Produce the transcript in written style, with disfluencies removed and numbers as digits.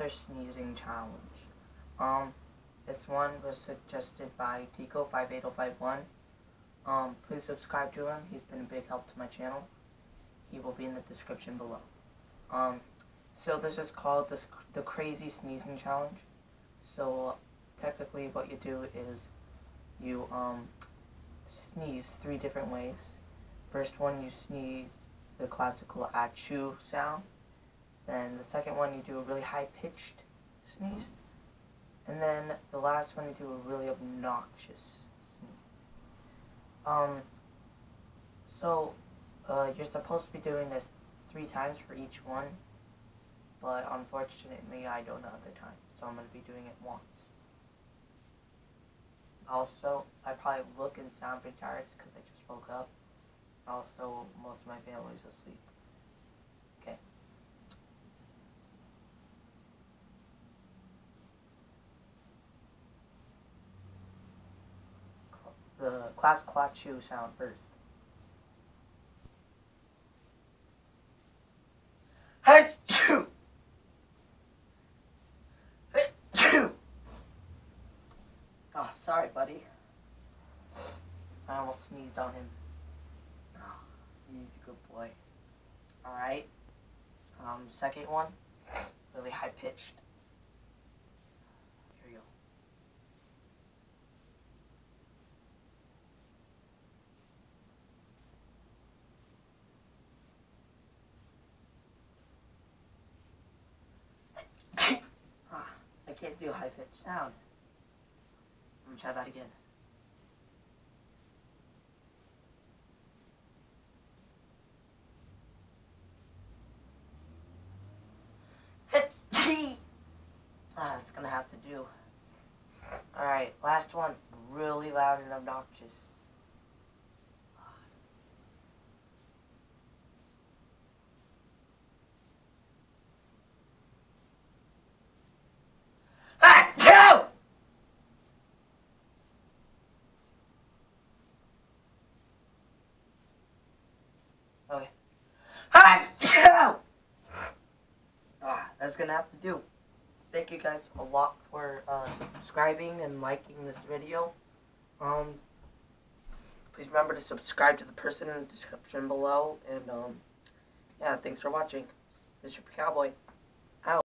another sneezing challenge. This one was suggested by Tico58051. Please subscribe to him. He's been a big help to my channel. He will be in the description below. So this is called the Crazy Sneezing Challenge. So technically what you do is you sneeze 3 different ways. First one, you sneeze the classical achoo sound. Then the second one, you do a really high-pitched sneeze. And then the last one, you do a really obnoxious sneeze. You're supposed to be doing this 3 times for each one, but unfortunately I don't know the time, so I'm going to be doing it once. Also, I probably look and sound pretty tired because I just woke up. Also, most of my family's asleep. Okay. The classical achoo sound first. Achoo! Achoo! Oh, sorry, buddy. I almost sneezed on him. Oh, he's a good boy. Alright. Second one, really high-pitched. Here you go. I can't do a high-pitched sound. Let me try that again. That's gonna have to do. Alright, last one. Really loud and obnoxious. Achoo! Okay. Achoo! That's gonna have to do. Thank you guys a lot for subscribing and liking this video. Please remember to subscribe to the person in the description below. And yeah, thanks for watching. This is your Cowboy.